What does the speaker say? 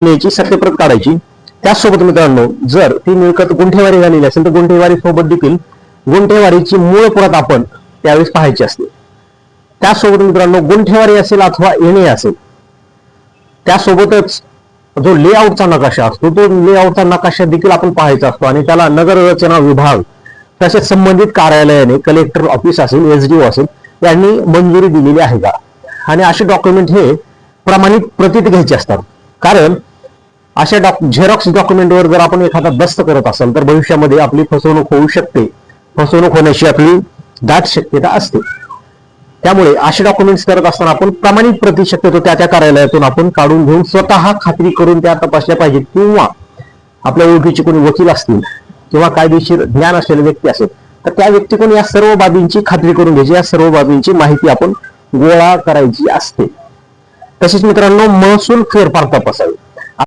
याची सत्यप्रत काढायची। त्याचसोबत मित्रांनो जर ती मिळकत गुंठेवारी झालेली असेल तर गुंठेवारी सोबत देखील गुंठेवारीची मूळ प्रत आपण त्यावेळेस पाहायची असते। त्यासोबत मित्रांनो गुंठेवारी असेल अथवा येणे असेल त्यासोबतच जो लेआउटचा नकाशा असतो तो लेआउटचा नकाशा देखील आपण पाहायचा असतो आणि त्याला नगर रचना विभाग तसेच संबंधित कार्यालयाने कलेक्टर ऑफिस असेल एसडीओ असेल यांनी मंजुरी दिलेली आहे का आणि असे डॉक्युमेंट हे प्रमाणित प्रतीत घ्यायचे असतात। कारण अशा झेरॉक्स डॉक्युमेंटवर जर आपण एखादा दस्त करत असाल तर भविष्यामध्ये आपली फसवणूक होऊ शकते, फसवणूक होण्याची आपली दाट शक्यता असते। त्यामुळे असे डॉक्युमेंट्स करत असताना आपण प्रमाणित प्रती शक्यतो त्या कार्यालयातून आपण काढून घेऊन स्वतः खात्री करून त्या तपासल्या पाहिजेत किंवा आपल्या ओळखीचे कोणी वकील असतील किंवा कायदेशीर ज्ञान असलेले व्यक्ती असेल तर त्या व्यक्तीकडून या सर्व बाबींची खात्री करून घ्यायची, या सर्व बाबींची माहिती आपण गोळा करायची असते। तसेच मित्रांनो महसूल फेरफार तपासावी।